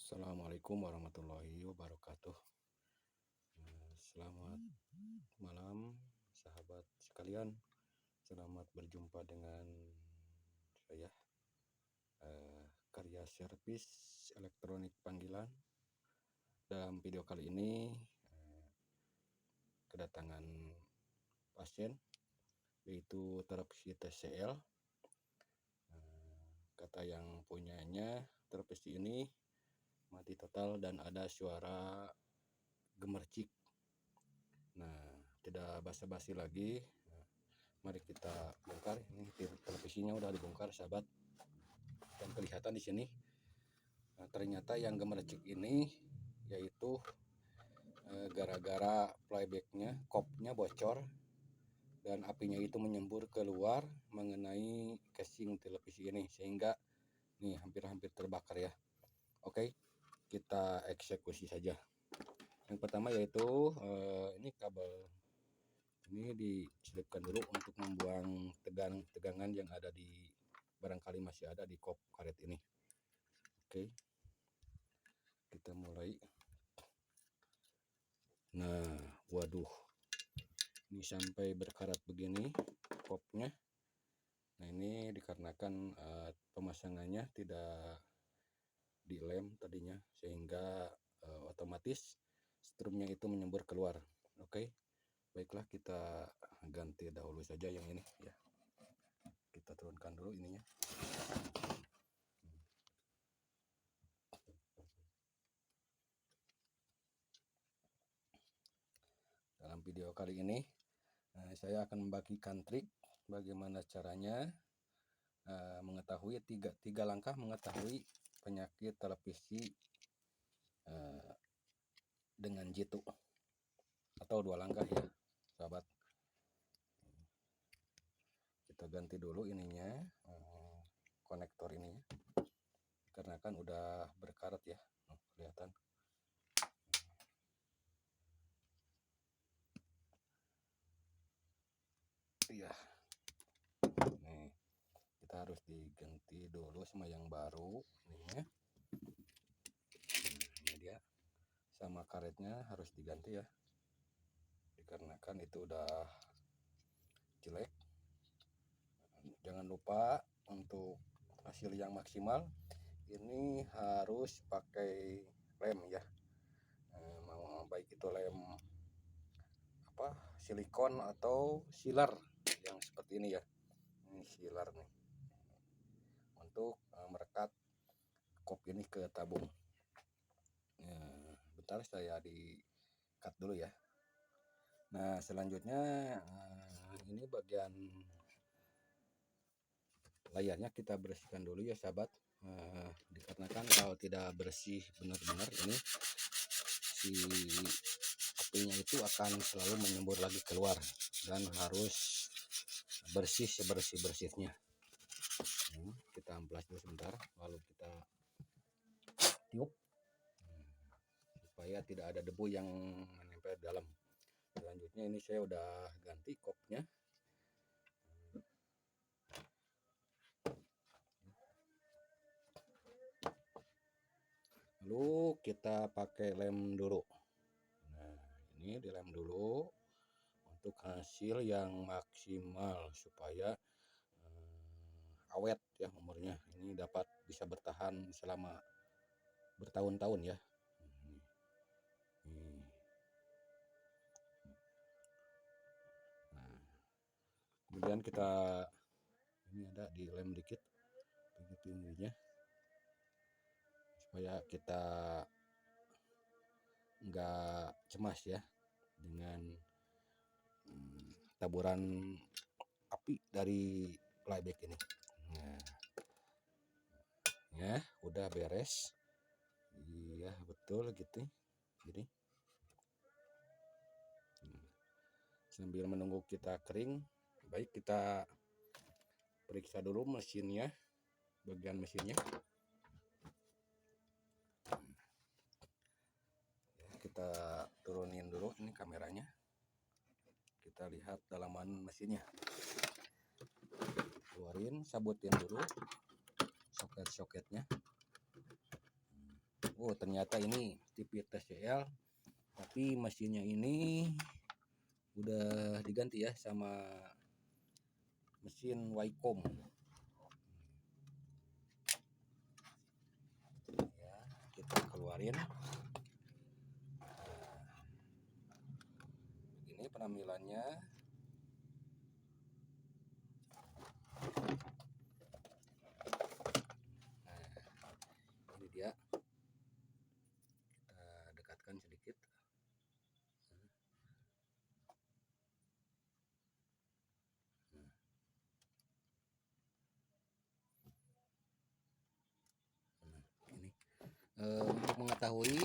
Assalamualaikum warahmatullahi wabarakatuh. Selamat malam sahabat sekalian. Selamat berjumpa dengan saya, Karya Servis Elektronik Panggilan. Dalam video kali ini kedatangan pasien, yaitu televisi TCL. Kata yang punyanya, televisi ini mati total dan ada suara gemercik. Nah, tidak basa-basi lagi, mari kita bongkar. Ini televisinya udah dibongkar, sahabat, dan kelihatan di sini. Nah, ternyata yang gemercik ini yaitu gara-gara playbacknya, kopnya bocor dan apinya itu menyembur keluar mengenai casing televisi ini, sehingga nih hampir-hampir terbakar ya. Oke, kita eksekusi saja. Yang pertama yaitu ini kabel ini diselipkan dulu untuk membuang tegangan yang ada di, barangkali masih ada di kop karet ini. Oke, kita mulai. Nah, waduh, ini sampai berkarat begini kopnya. Nah, ini dikarenakan pemasangannya tidak dilem tadinya, sehingga otomatis strumnya itu menyembur keluar. Oke, baiklah, kita ganti dahulu saja yang ini ya. Kita turunkan dulu ininya. Dalam video kali ini saya akan membagikan trik bagaimana caranya mengetahui tiga langkah mengetahui penyakit televisi dengan jitu, atau 2 langkah ya, sahabat. Kita ganti dulu ininya, konektor ininya, karena kan udah berkarat ya, kelihatan. Iya, nih kita harus diganti dulu sama yang baru ininya. Ini dia, sama karetnya harus diganti ya, dikarenakan itu udah jelek. Jangan lupa untuk hasil yang maksimal ini harus pakai lem ya, mau baik itu lem silikon atau silar yang seperti ini ya. Ini silar nih untuk merekat kop ini ke tabung. Bentar, saya di cut dulu ya. Nah, selanjutnya ini bagian layarnya kita bersihkan dulu ya, sahabat. Dikarenakan kalau tidak bersih benar-benar, ini si apinya itu akan selalu menyembur lagi keluar, dan harus bersih sebersih-bersihnya. Kita amplas dulu sebentar, lalu kita tiup supaya tidak ada debu yang menempel dalam. Selanjutnya ini saya udah ganti kopnya. Lalu kita pakai lem dulu. Nah, ini dilem dulu untuk hasil yang maksimal supaya awet ya umurnya. Ini dapat bisa bertahan selama bertahun-tahun ya. Nah, kemudian kita ini ada dilem dikit tinggi-tingginya supaya kita nggak cemas ya dengan taburan api dari playback ini. Nah, ya udah beres. Iya betul gitu. Jadi sambil menunggu kita kering, baik kita periksa dulu mesinnya, bagian mesinnya. Kita turunin dulu ini kameranya, kita lihat dalaman mesinnya. Keluarin, sabutin dulu soket-soketnya. Oh ternyata ini TV TCL, tapi mesinnya ini udah diganti ya sama mesin Wacom. Ya, kita keluarin. Ini penampilannya. Nah, ini dia. Kita dekatkan sedikit. Ini untuk mengetahui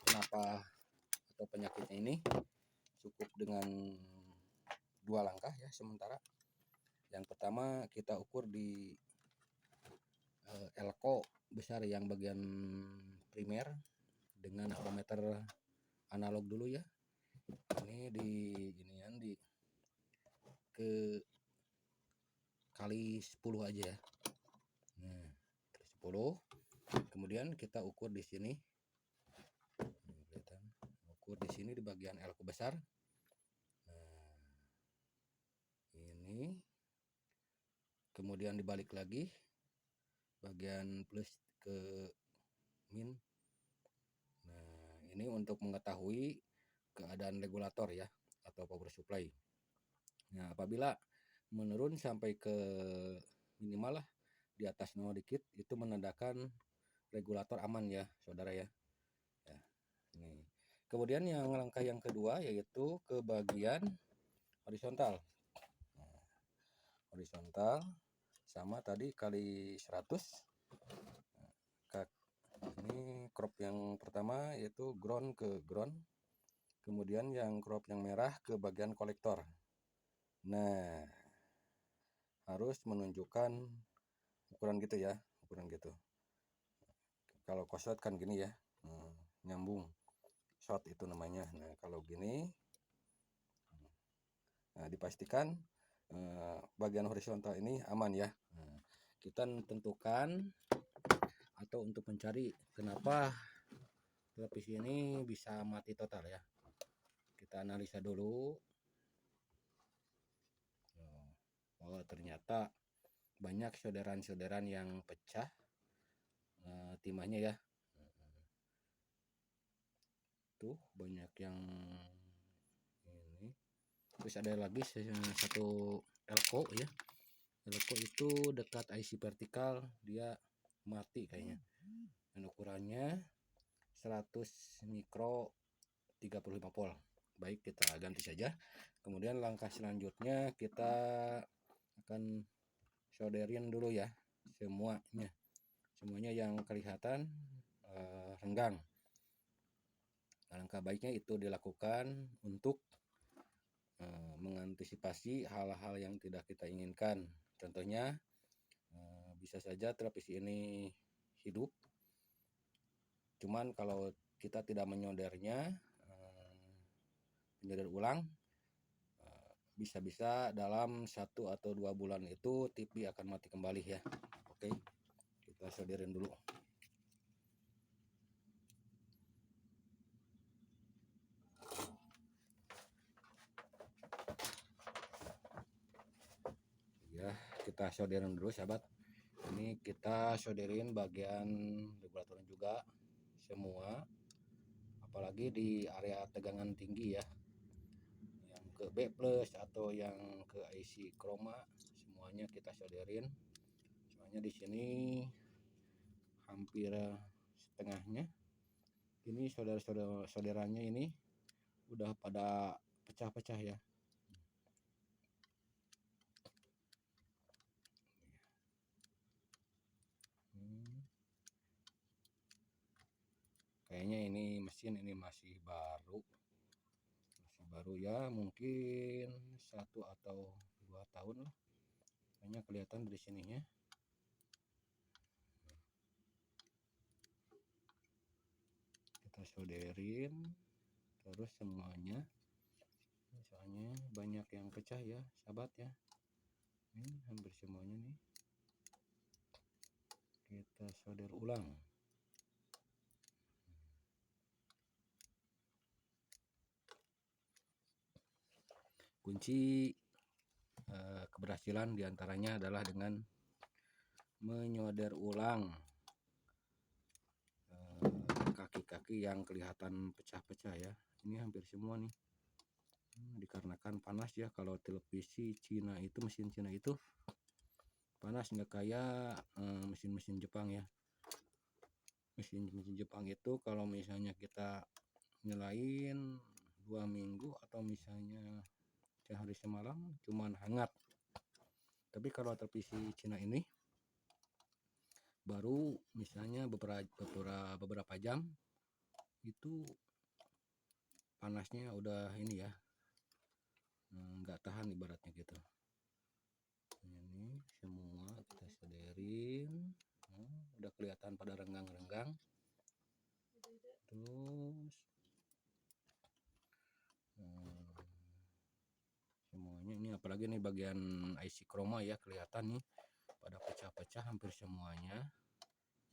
kenapa atau penyakitnya ini, cukup dengan 2 langkah ya sementara. Yang pertama kita ukur di elko besar yang bagian primer dengan odometer analog dulu ya. Ini di ginian di ke kali 10 aja ya. Nah, kali 10. Kemudian kita ukur di sini. Kelihatan. Ukur di sini di bagian elko besar. Nah, ini. Kemudian dibalik lagi bagian plus ke min. Nah, ini untuk mengetahui keadaan regulator ya atau power supply. Nah, apabila menurun sampai ke minimal lah di atas 0 dikit, itu menandakan regulator aman ya saudara ya. Ya ini. Kemudian yang langkah yang kedua yaitu ke bagian horizontal. Nah, horizontal sama tadi kali 100. Ini crop yang pertama yaitu ground ke ground. Kemudian yang crop yang merah ke bagian kolektor. Nah, harus menunjukkan ukuran gitu ya, ukuran gitu. Kalau koslet kan gini ya, nyambung. Short itu namanya. Nah, kalau gini, nah dipastikan bagian horizontal ini aman ya. Nah, kita tentukan atau untuk mencari kenapa televisi ini bisa mati total ya. Kita analisa dulu. Oh, ternyata banyak solderan-solderan yang pecah timahnya ya. Tuh banyak yang ini. Terus ada lagi satu elko ya. Elko itu dekat IC vertikal dia mati kayaknya. Dan ukurannya 100 mikro 35 volt. Baik, kita ganti saja. Kemudian langkah selanjutnya kita akan solderin dulu ya semuanya yang kelihatan renggang. Langkah baiknya itu dilakukan untuk mengantisipasi hal-hal yang tidak kita inginkan. Contohnya bisa saja televisi ini hidup, cuman kalau kita tidak menyoldernya, menyolder ulang, bisa-bisa dalam 1 atau 2 bulan itu TV akan mati kembali ya. Oke, kita solderin dulu. Ya, kita solderin dulu sahabat. Ini kita solderin bagian regulatornya juga semua, apalagi di area tegangan tinggi ya, yang ke B+ atau yang ke IC chroma, semuanya kita solderin. Soalnya di sini hampir setengahnya ini solderannya ini udah pada pecah-pecah ya. Kayaknya ini mesin ini masih baru ya, mungkin 1 atau 2 tahun lah, kayaknya kelihatan dari sininya. Kita solderin terus semuanya, soalnya banyak yang pecah ya sahabat ya. Ini hampir semuanya nih kita kita solder ulang. Kunci keberhasilan diantaranya adalah dengan menyolder ulang kaki-kaki yang kelihatan pecah-pecah ya. Ini hampir semua nih. Dikarenakan panas ya, kalau televisi Cina itu, mesin Cina itu panas, nggak kayak mesin-mesin Jepang ya. Mesin-mesin Jepang itu kalau misalnya kita nyalain 2 minggu atau misalnya sehari semalam cuman hangat. Tapi kalau televisi Cina ini baru misalnya beberapa jam itu panasnya udah ini ya, nggak tahan ibaratnya gitu. Ini semua kita solderin, udah kelihatan pada renggang-renggang. Terus semuanya ini, apalagi nih bagian IC chroma ya, kelihatan nih pada pecah-pecah hampir semuanya.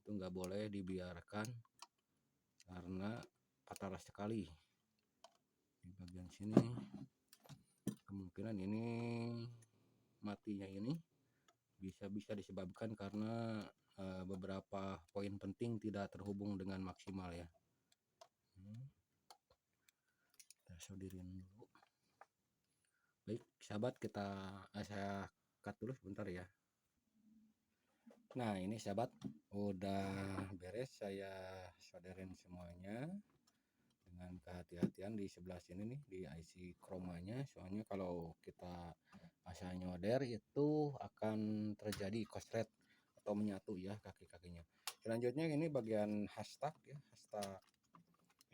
Itu nggak boleh dibiarkan karena fatal sekali. Di bagian sini kemungkinan ini matinya ini bisa disebabkan karena beberapa poin penting tidak terhubung dengan maksimal ya. Kita solderin dulu. Baik sahabat, saya cut dulu sebentar ya. Nah ini sahabat, udah beres saya solderin semuanya dengan kehati-hatian di sebelah sini nih, di IC chromanya. Soalnya kalau kita asal nyoder itu akan terjadi koslet atau menyatu ya kaki-kakinya. Selanjutnya ini bagian hashtag ya, hashtag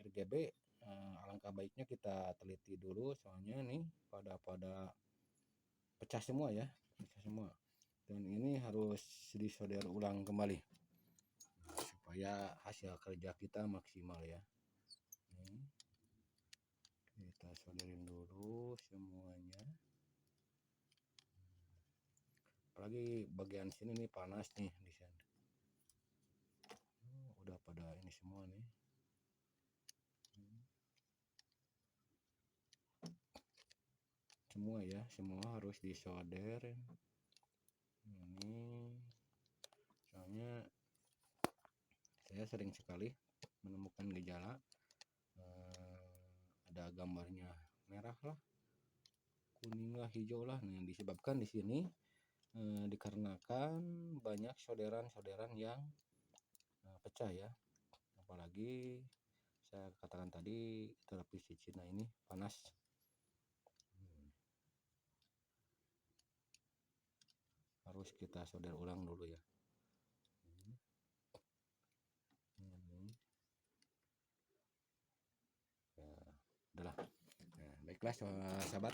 RGB. Alangkah baiknya kita teliti dulu, soalnya nih pada pecah semua ya, pecah semua. Dan ini harus disolder ulang kembali supaya hasil kerja kita maksimal ya. Kita solderin dulu semuanya. Apalagi bagian sini nih panas nih di sini. Udah pada ini semua nih. Semua ya, semua harus disolder. Ini soalnya saya sering sekali menemukan gejala ada gambarnya merah lah, kuning lah, hijau lah. Nah, yang disebabkan di sini dikarenakan banyak solderan-solderan yang pecah ya. Apalagi saya katakan tadi televisi Cina ini panas. Harus kita solder ulang dulu ya. Ya, udahlah. Nah, baiklah sahabat,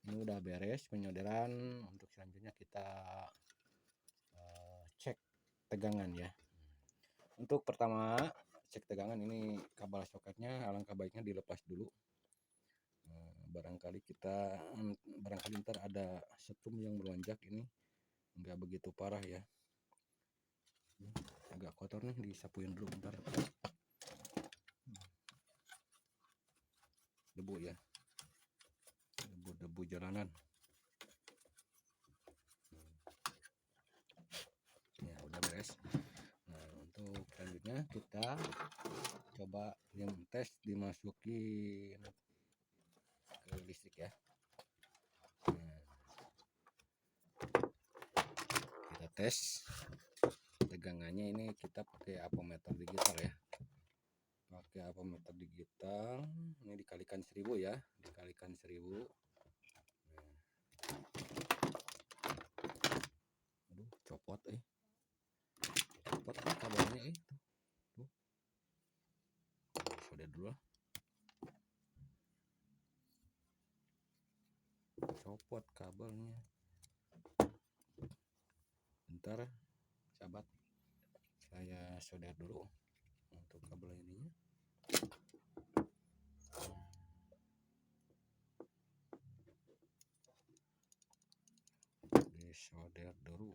ini udah beres penyolderan. Untuk selanjutnya kita cek tegangan ya. Untuk pertama cek tegangan, ini kabel soketnya alangkah baiknya dilepas dulu. Barangkali ntar ada setrum yang melonjak, ini nggak begitu parah ya. Agak kotor nih, disapuin dulu bentar. Debu ya, debu jalanan. Ya udah beres. Nah untuk selanjutnya kita coba tes dimasukin ke listrik ya. Kita tes tegangannya, ini kita pakai apometer digital ya, pakai apometer digital. Ini dikalikan 1000 ya, dikalikan 1000. Aduh copot copot kabelnya tuh. Sudah dulu lah, copot kabelnya. Bentar sahabat, saya solder dulu untuk kabel ininya. Disolder dulu.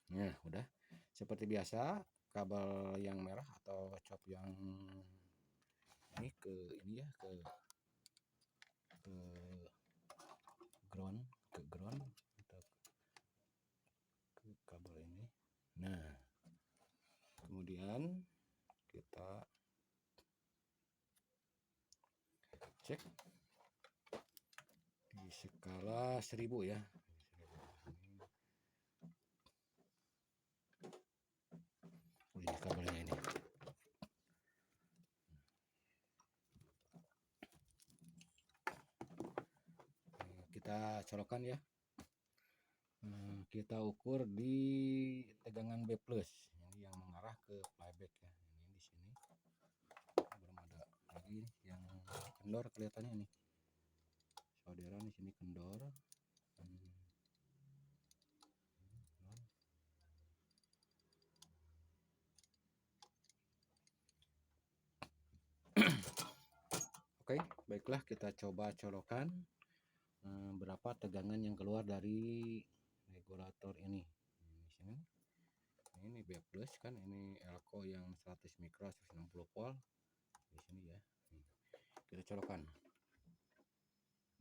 Nah, udah seperti biasa, kabel yang merah atau cop yang ini ke ini ya, ke ground, ke ground atau ke kabel ini. Nah, kemudian kita cek di skala 1000 ya. Ini kabelnya ini. Kita colokkan ya. Kita ukur di tegangan B+. Ini yang mengarah ke flyback ya. Ini di sini. Belum ada lagi yang kendor kelihatannya ini. Solderan di sini kendor. Oke, baiklah kita coba colokan berapa tegangan yang keluar dari regulator ini. Di sini. Ini B+ kan, ini elko yang 100 mikro 160 volt di sini ya. Kita colokan.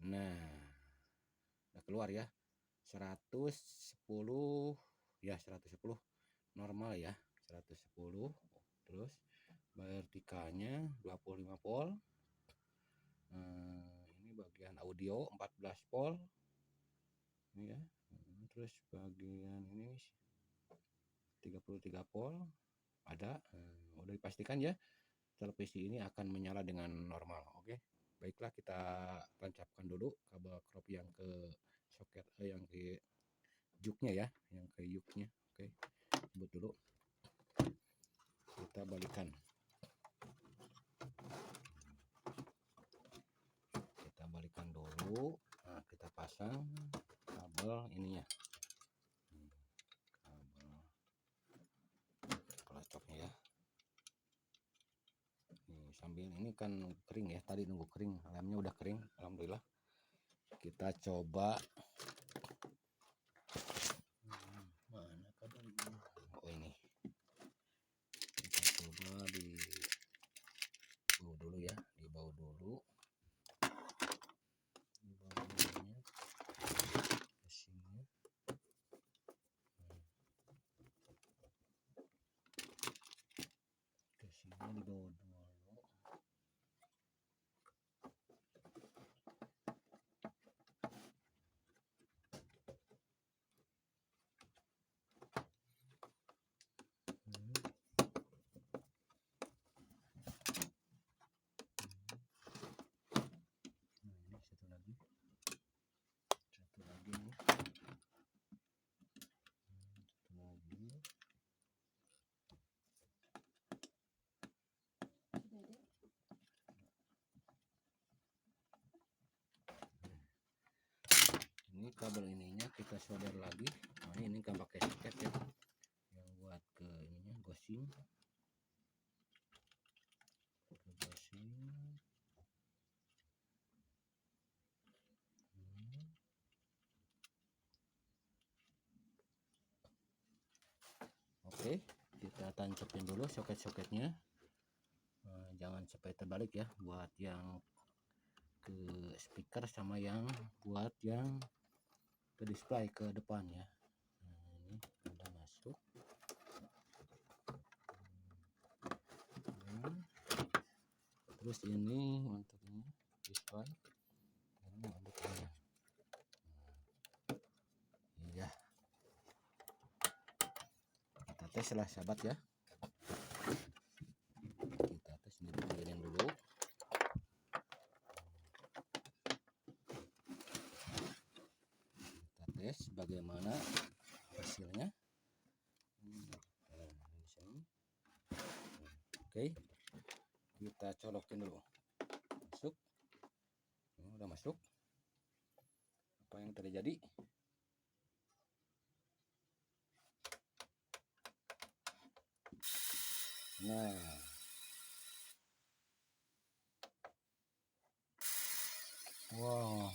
Nah, udah keluar ya. 110 ya, 110 normal ya, 110. Terus vertikalnya 25 volt. Ini bagian audio 14 volt ini ya. Terus bagian ini 33 volt ada. Udah dipastikan ya televisi ini akan menyala dengan normal. Oke, baiklah kita tancapkan dulu kabel crop yang ke soket yang ke juknya ya, yang ke yuknya. Oke, sebut dulu, kita balikan dulu. Nah, kita pasang kabel ininya, kabel pelacoknya ya. Nih, sambil ini kan kering ya, tadi nunggu kering, lemnya udah kering alhamdulillah. Kita coba mana kabel ini? Oh ini, kita coba di bau dulu ya, di bau dulu, di bau dulunya ke sini. Ke sini di bawah dulu. Satu lagi nih, satu lagi. Ini kabel ininya kita solder lagi. Nah, ini kan pakai soket ya, yang buat ke ininya gosing, ke gosing. Oke, kita tancapin dulu soket-soketnya. Jangan sampai terbalik ya, buat yang ke speaker sama yang buat yang ke display ke depan ya. Nah, ini udah masuk. Terus ini untuk ini display. Ini untuk ini. Iya. Kita tes lah sahabat ya. Kita tes ini dulu. Kita tes bagaimana hasilnya. Oke, kita colokin dulu. Masuk. Ini udah masuk. Apa yang terjadi? Nah, wow,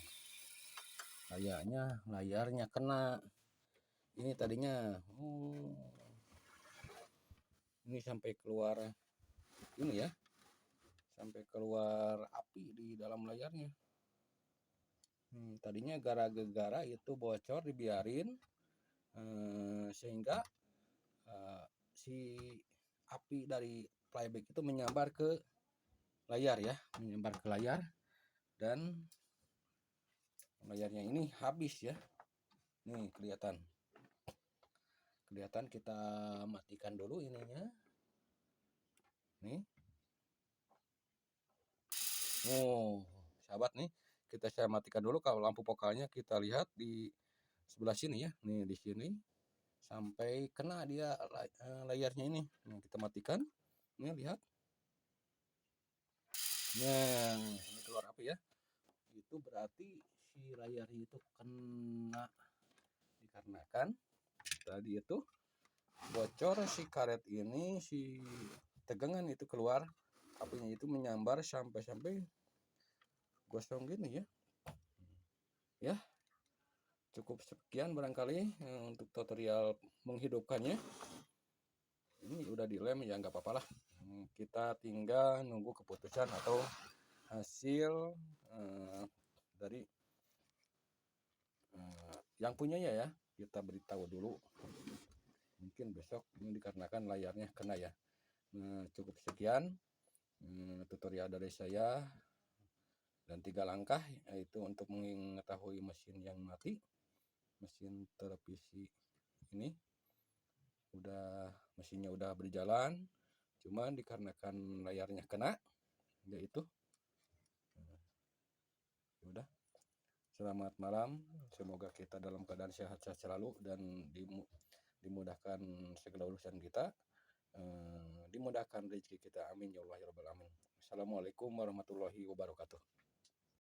kayaknya layarnya kena. Ini tadinya ini sampai keluar ini ya, sampai keluar api di dalam layarnya. Tadinya gara-gara itu bocor dibiarin, sehingga si api dari playback itu menyambar ke layar ya, menyambar ke layar, dan layarnya ini habis ya. Nih kelihatan kita matikan dulu ininya nih. Sahabat nih, saya matikan dulu. Kalau lampu vokalnya kita lihat di sebelah sini ya, nih di sini sampai kena dia layarnya ini. Kita matikan, nih lihat. Nah, ini keluar api ya. Itu berarti si layar itu kena dikarenakan tadi itu bocor si karet ini, si tegangan itu keluar, apinya itu menyambar sampai gosong gini ya. Ya, cukup sekian barangkali untuk tutorial menghidupkannya. Ini udah dilem ya, nggak apa-apa lah. Kita tinggal nunggu keputusan atau hasil dari yang punyanya ya. Kita beritahu dulu, mungkin besok. Ini dikarenakan layarnya kena ya. Cukup sekian tutorial dari saya, dan 3 langkah yaitu untuk mengetahui mesin yang mati. Mesin televisi ini mesinnya udah berjalan, cuman dikarenakan layarnya kena, yaitu udah. Selamat malam, semoga kita dalam keadaan sehat-sehat selalu dan dimudahkan segala urusan kita, dimudahkan rezeki kita, amin ya Allah ya rabbal alamin. Assalamualaikum warahmatullahi wabarakatuh.